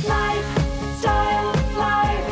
Lifestyle Live.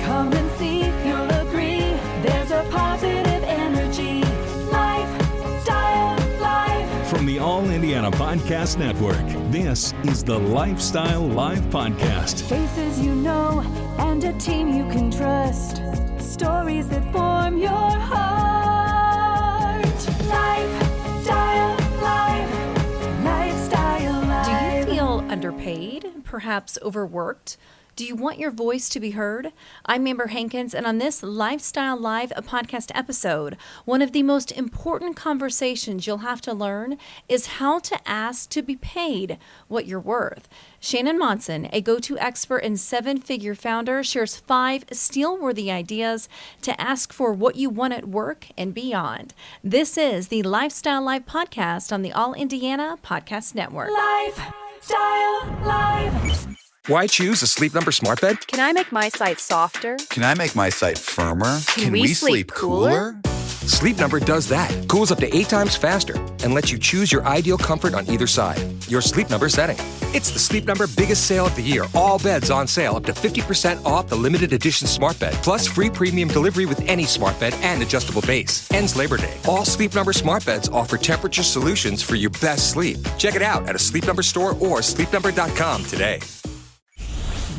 Come and see, you'll agree. There's a positive energy. Lifestyle Live. From the All Indiana Podcast Network, this is the Lifestyle Live Podcast. Faces you know and a team you can trust. Stories that form your heart. Lifestyle Live. Lifestyle Live. Do you feel underpaid, perhaps overworked? Do you want your voice to be heard? I'm Amber Hankins, and on this Lifestyle Live podcast episode, one of the most important conversations you'll have to learn is how to ask to be paid what you're worth. Shannan Monson, a go-to expert and seven-figure founder, shares 5 steal-worthy ideas to ask for what you want at work and beyond. This is the Lifestyle Live podcast on the All Indiana Podcast Network. Lifestyle Live. Why choose a Sleep Number smart bed? Can I make my site softer? Can I make my site firmer? Can we sleep cooler? Sleep Number does that. Cools up to 8 times faster and lets you choose your ideal comfort on either side. Your Sleep Number setting. It's the Sleep Number biggest sale of the year. All beds on sale up to 50% off the limited edition smart bed. Plus free premium delivery with any smart bed and adjustable base. Ends Labor Day. All Sleep Number smart beds offer temperature solutions for your best sleep. Check it out at a Sleep Number store or sleepnumber.com today.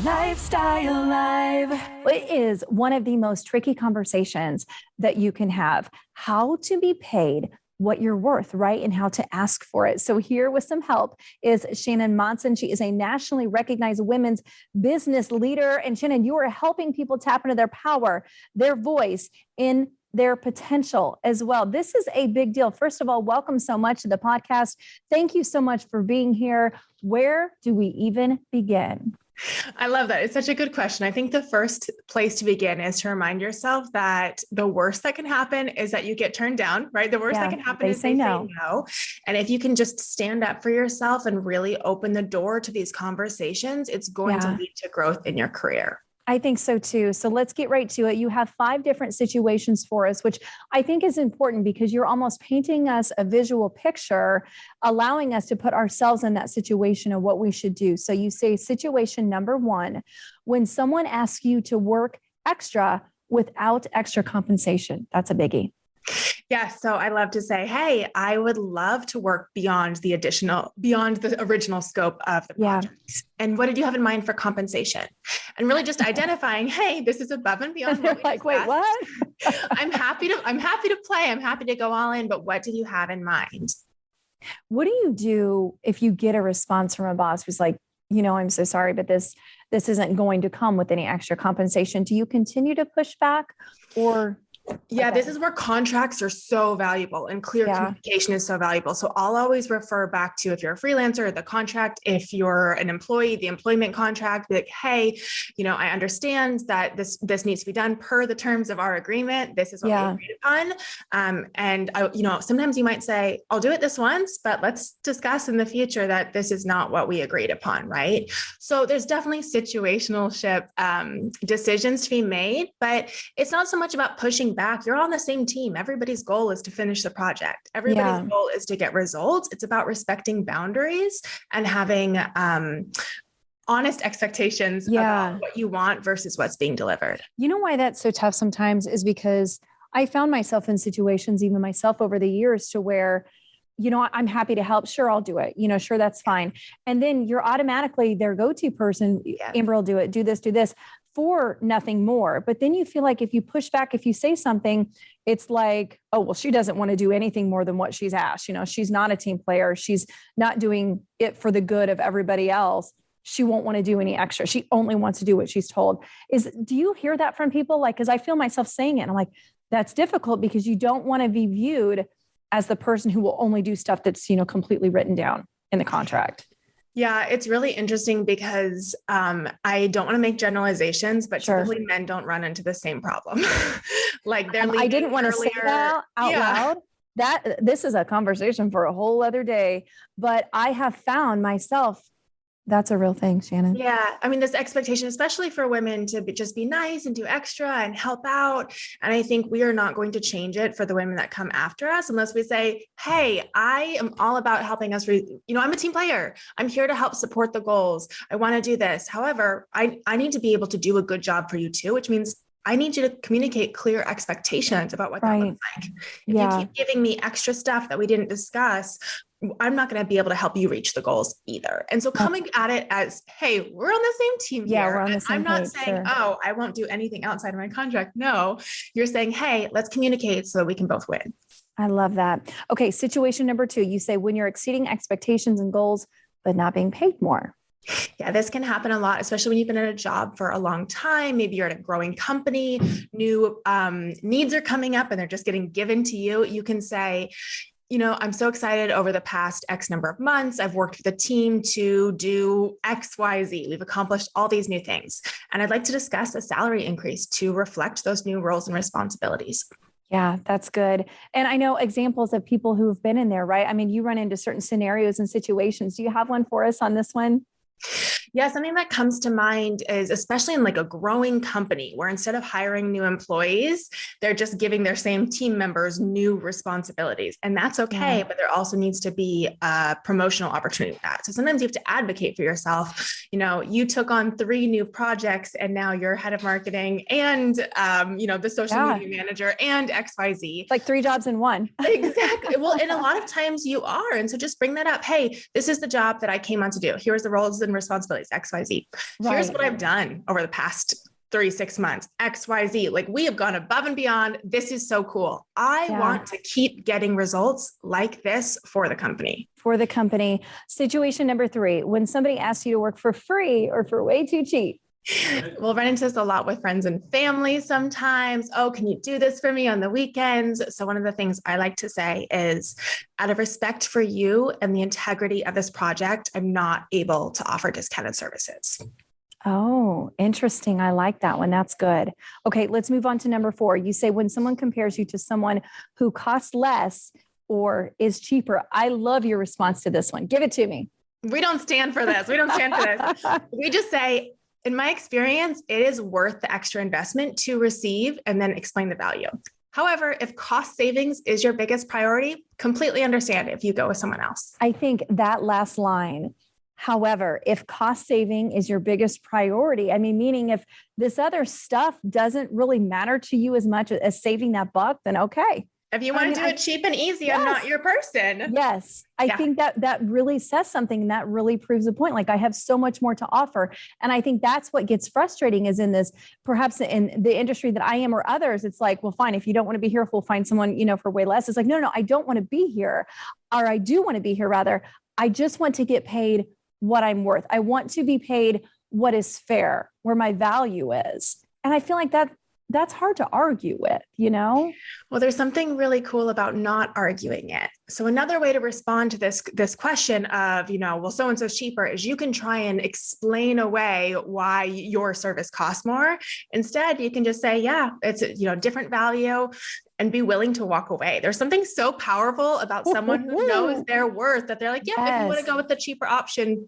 Lifestyle Live. It is one of the most tricky conversations that you can have. How to be paid what you're worth, right? And how to ask for it. So here with some help is Shannan Monson. She is a nationally recognized women's business leader. And Shannan, you are helping people tap into their power, their voice, in their potential as well. This is a big deal. First of all, welcome so much to the podcast. Thank you so much for being here. Where do we even begin? I love that. It's such a good question. I think the first place to begin is to remind yourself that the worst that can happen is that you get turned down, right? The worst that can happen is they say no. And if you can just stand up for yourself and really open the door to these conversations, it's going to lead to growth in your career. I think so too. So let's get right to it. You have 5 different situations for us, which I think is important because you're almost painting us a visual picture, allowing us to put ourselves in that situation of what we should do. So you say situation number 1, when someone asks you to work extra without extra compensation, that's a biggie. Yeah. So I love to say, hey, I would love to work beyond the original scope of the project. And what did you have in mind for compensation? And really just identifying, hey, this is above and beyond what we like, wait, what? I'm happy to play. I'm happy to go all in, but what did you have in mind? What do you do if you get a response from a boss who's like, I'm so sorry, but this isn't going to come with any extra compensation? Do you continue to push back or? Yeah, this is where contracts are so valuable and clear communication is so valuable. So I'll always refer back to, if you're a freelancer, the contract. If you're an employee, the employment contract. Like, hey, I understand that this needs to be done per the terms of our agreement. This is what we agreed upon. And sometimes you might say, I'll do it this once, but let's discuss in the future that this is not what we agreed upon, right? So there's definitely situationship decisions to be made, but it's not so much about pushing back. You're on the same team. Everybody's goal is to finish the project. Everybody's goal is to get results. It's about respecting boundaries and having honest expectations about what you want versus what's being delivered. You know why that's so tough sometimes is because I found myself in situations, even myself over the years, to where, I'm happy to help. Sure, I'll do it. Sure, that's fine. And then you're automatically their go-to person. Amber will do it. Do this. For nothing more. But then you feel like if you push back, if you say something, it's like, oh, well, she doesn't want to do anything more than what she's asked. She's not a team player. She's not doing it for the good of everybody else. She won't want to do any extra. She only wants to do what she's told. Do you hear that from people? Because I feel myself saying it. And I'm like, that's difficult because you don't want to be viewed as the person who will only do stuff that's, completely written down in the contract. Yeah, it's really interesting because I don't want to make generalizations, but typically men don't run into the same problem. Like they're leaving I didn't want to say that out loud. This is a conversation for a whole other day, but I have found myself That's a real thing, Shannan. Yeah. I mean, this expectation, especially for women to just be nice and do extra and help out. And I think we are not going to change it for the women that come after us unless we say, hey, I am all about helping us. I'm a team player. I'm here to help support the goals. I want to do this. However, I need to be able to do a good job for you too, which means I need you to communicate clear expectations about what that looks like. If you keep giving me extra stuff that we didn't discuss, I'm not going to be able to help you reach the goals either. And so coming at it as, hey, we're on the same team here. We're on the same I'm not page, saying, oh, I won't do anything outside of my contract. No, you're saying, hey, let's communicate so that we can both win. I love that. Okay. Situation number 2, you say when you're exceeding expectations and goals, but not being paid more. Yeah, this can happen a lot, especially when you've been at a job for a long time. Maybe you're at a growing company, new needs are coming up and they're just getting given to you. You can say, I'm so excited over the past X number of months. I've worked with the team to do X, Y, Z. We've accomplished all these new things. And I'd like to discuss a salary increase to reflect those new roles and responsibilities. Yeah, that's good. And I know examples of people who've been in there, right? I mean, you run into certain scenarios and situations. Do you have one for us on this one? Yeah, something that comes to mind is especially in like a growing company where instead of hiring new employees, they're just giving their same team members new responsibilities. And that's okay, but there also needs to be a promotional opportunity with that. So sometimes you have to advocate for yourself. You took on 3 new projects and now you're head of marketing and, the social media manager and XYZ. Like 3 jobs in one. Exactly. Well, and a lot of times you are. And so just bring that up. Hey, this is the job that I came on to do. Here's the roles and responsibilities, XYZ. Here's what I've done over the past 36 months, XYZ. Like we have gone above and beyond. This is so cool. I want to keep getting results like this for the company. Situation number 3, when somebody asks you to work for free or for way too cheap. We'll run into this a lot with friends and family sometimes. Oh, can you do this for me on the weekends? So one of the things I like to say is, out of respect for you and the integrity of this project, I'm not able to offer discounted services. Oh, interesting. I like that one. That's good. Okay, let's move on to number 4. You say when someone compares you to someone who costs less or is cheaper. I love your response to this one. Give it to me. We don't stand for this. We just say, in my experience, it is worth the extra investment to receive and then explain the value. However, if cost savings is your biggest priority, completely understand if you go with someone else. I think that last line, however, if cost saving is your biggest priority, meaning if this other stuff doesn't really matter to you as much as saving that buck, then okay. If you want to do it cheap and easy, I'm not your person. Yes. I think that really says something, and that really proves a point. Like I have so much more to offer. And I think that's what gets frustrating is in this, perhaps in the industry that I am or others, it's like, well, fine. If you don't want to be here, we'll find someone, for way less. It's like, no, I don't want to be here, or I do want to be here. Rather, I just want to get paid what I'm worth. I want to be paid what is fair, where my value is. And I feel like that's hard to argue with, Well, there's something really cool about not arguing it. So another way to respond to this question of, well, so-and-so's cheaper is you can try and explain away why your service costs more. Instead, you can just say, yeah, it's a different value and be willing to walk away. There's something so powerful about someone who knows their worth that they're like, yeah, if you want to go with the cheaper option,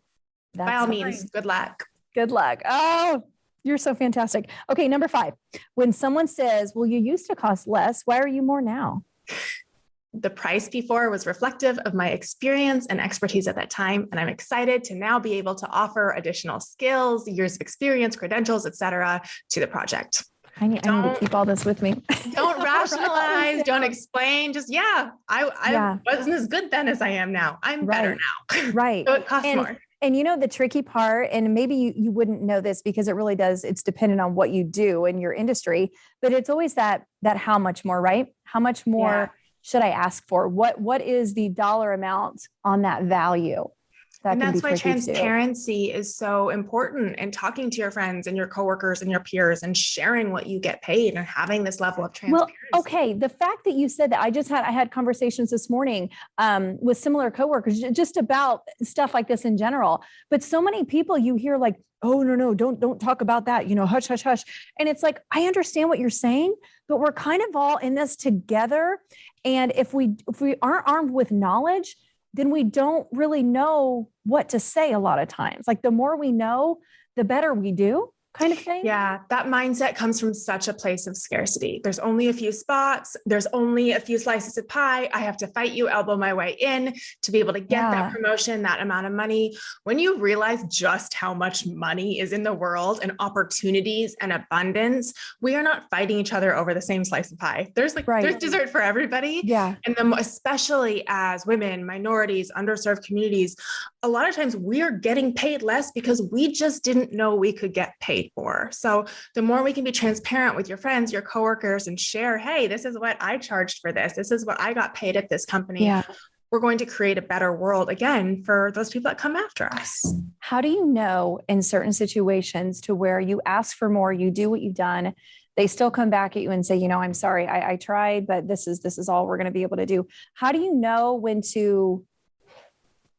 by all means, good luck. Good luck. Oh, you're so fantastic. Okay. Number 5, when someone says, well, you used to cost less, why are you more now? The price before was reflective of my experience and expertise at that time. And I'm excited to now be able to offer additional skills, years of experience, credentials, et cetera, to the project. I need to keep all this with me. Don't rationalize, don't explain. Just, I wasn't as good then as I am now. I'm better now. Right. So it costs more. And the tricky part, and maybe you wouldn't know this because it really does, it's dependent on what you do in your industry, but it's always that how much more, right? How much more should I ask for? What is the dollar amount on that value? And that's why transparency is so important, and talking to your friends and your coworkers and your peers and sharing what you get paid and having this level of transparency. Well, okay. The fact that you said that, I had conversations this morning with similar coworkers just about stuff like this in general. But so many people you hear like, oh, no, don't talk about that, hush, hush, hush. And it's like, I understand what you're saying, but we're kind of all in this together. And if we aren't armed with knowledge, then we don't really know what to say a lot of times. Like the more we know, the better we do, kind of thing. Yeah, that mindset comes from such a place of scarcity. There's only a few spots. There's only a few slices of pie. I have to fight you, elbow my way in to be able to get that promotion, that amount of money. When you realize just how much money is in the world and opportunities and abundance, we are not fighting each other over the same slice of pie. There's there's dessert for everybody. Yeah. And then especially as women, minorities, underserved communities, a lot of times we are getting paid less because we just didn't know we could get paid for. So the more we can be transparent with your friends, your coworkers, and share, hey, this is what I charged for this. This is what I got paid at this company. Yeah. We're going to create a better world again for those people that come after us. How do you know in certain situations to where you ask for more, you do what you've done, they still come back at you and say, you know, I'm sorry, I tried, but this is all we're going to be able to do. How do you know when to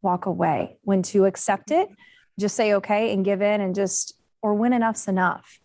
walk away, when to accept it, just say, okay, and give in and just, or when enough's enough?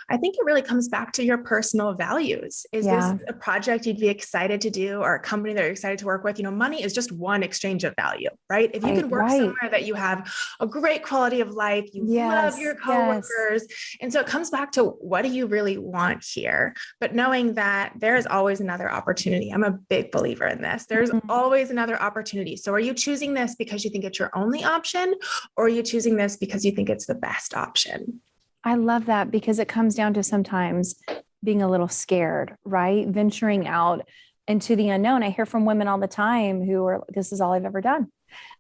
I think it really comes back to your personal values. Is this a project you'd be excited to do or a company that you're excited to work with? You know, money is just one exchange of value, right? If you can work somewhere that you have a great quality of life, you love your coworkers. And so it comes back to what do you really want here? But knowing that there is always another opportunity. I'm a big believer in this. There's always another opportunity. So are you choosing this because you think it's your only option, or are you choosing this because you think it's the best option? I love that, because it comes down to sometimes being a little scared, right? Venturing out into the unknown. I hear from women all the time who are, this is all I've ever done.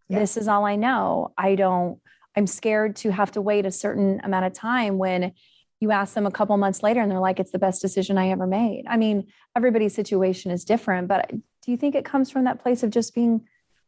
Yeah. This is all I know. I'm scared to have to wait a certain amount of time when you ask them a couple months later and they're like, it's the best decision I ever made. I mean, everybody's situation is different, but do you think it comes from that place of just being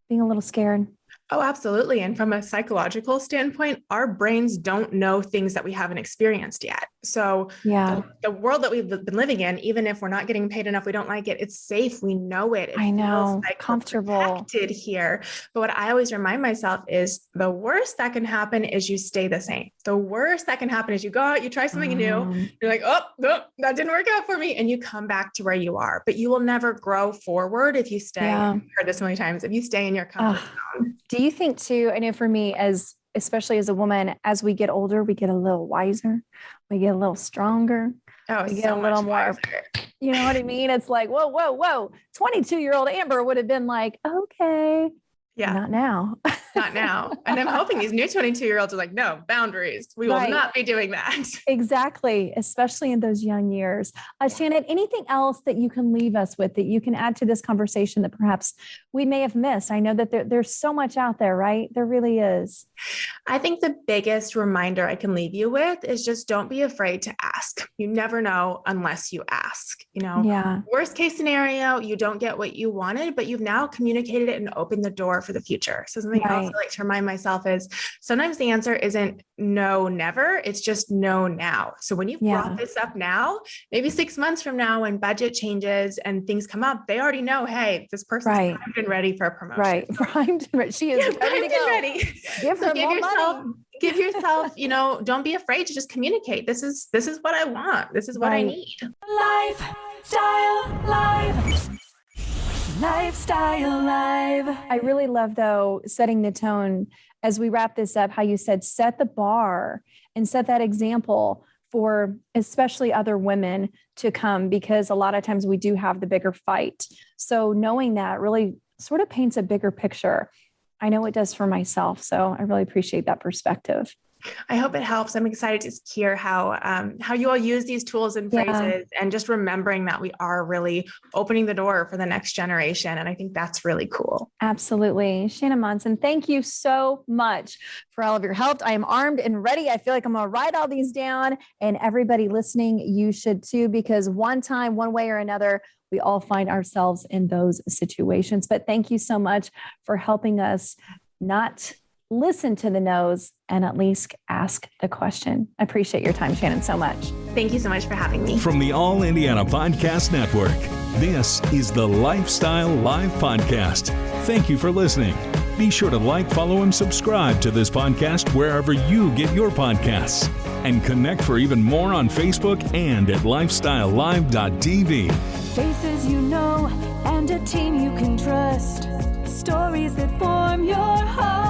a little scared? Oh, absolutely. And from a psychological standpoint, our brains don't know things that we haven't experienced yet. So the world that we've been living in, even if we're not getting paid enough, we don't like it, it's safe. We know it. I know, like comfortable. Protected here. But what I always remind myself is the worst that can happen is you stay the same. The worst that can happen is you go out, you try something new. You're like, oh, no, that didn't work out for me. And you come back to where you are, but you will never grow forward if you stay. I've heard this many times. If you stay in your comfort zone. Do you think too, I know for me, especially as a woman, as we get older, we get a little wiser, we get a little stronger, we get a little more, you know what I mean? It's like, whoa. 22-year-old Amber would have been like, okay. Yeah. Not now. Not now. And I'm hoping these new 22-year-olds are like, no, boundaries. We will not be doing that. Exactly. Especially in those young years. Shannan, anything else that you can leave us with that you can add to this conversation that perhaps we may have missed? I know that there's so much out there, right? There really is. I think the biggest reminder I can leave you with is just don't be afraid to ask. You never know unless you ask. You know, worst case scenario, you don't get what you wanted, but you've now communicated it and opened the door for the future. So something else I like to remind myself is sometimes the answer isn't no, never. It's just no now. So when you brought this up now, maybe 6 months from now, when budget changes and things come up, they already know, hey, this person's primed and ready for a promotion. Right. Primed. She is ready to go. Ready. Give her more money. Give yourself, don't be afraid to just communicate. This is what I want. This is what I need. Lifestyle Live. Lifestyle Live. I really love, though, setting the tone as we wrap this up, how you said, set the bar and set that example for especially other women to come, because a lot of times we do have the bigger fight. So knowing that really sort of paints a bigger picture. I know it does for myself. So I really appreciate that perspective. I hope it helps. I'm excited to hear how you all use these tools and phrases, and just remembering that we are really opening the door for the next generation. And I think that's really cool. Absolutely. Shannan Monson, thank you so much for all of your help. I am armed and ready. I feel like I'm going to write all these down, and everybody listening, you should too, because one time, one way or another, we all find ourselves in those situations. But thank you so much for helping us not listen to the no's and at least ask the question. I appreciate your time, Shannan, so much. Thank you so much for having me. From the All Indiana Podcast Network, this is the Lifestyle Live Podcast. Thank you for listening. Be sure to like, follow, and subscribe to this podcast wherever you get your podcasts. And connect for even more on Facebook and at lifestylelive.tv. Faces you know and a team you can trust. stories that form your heart.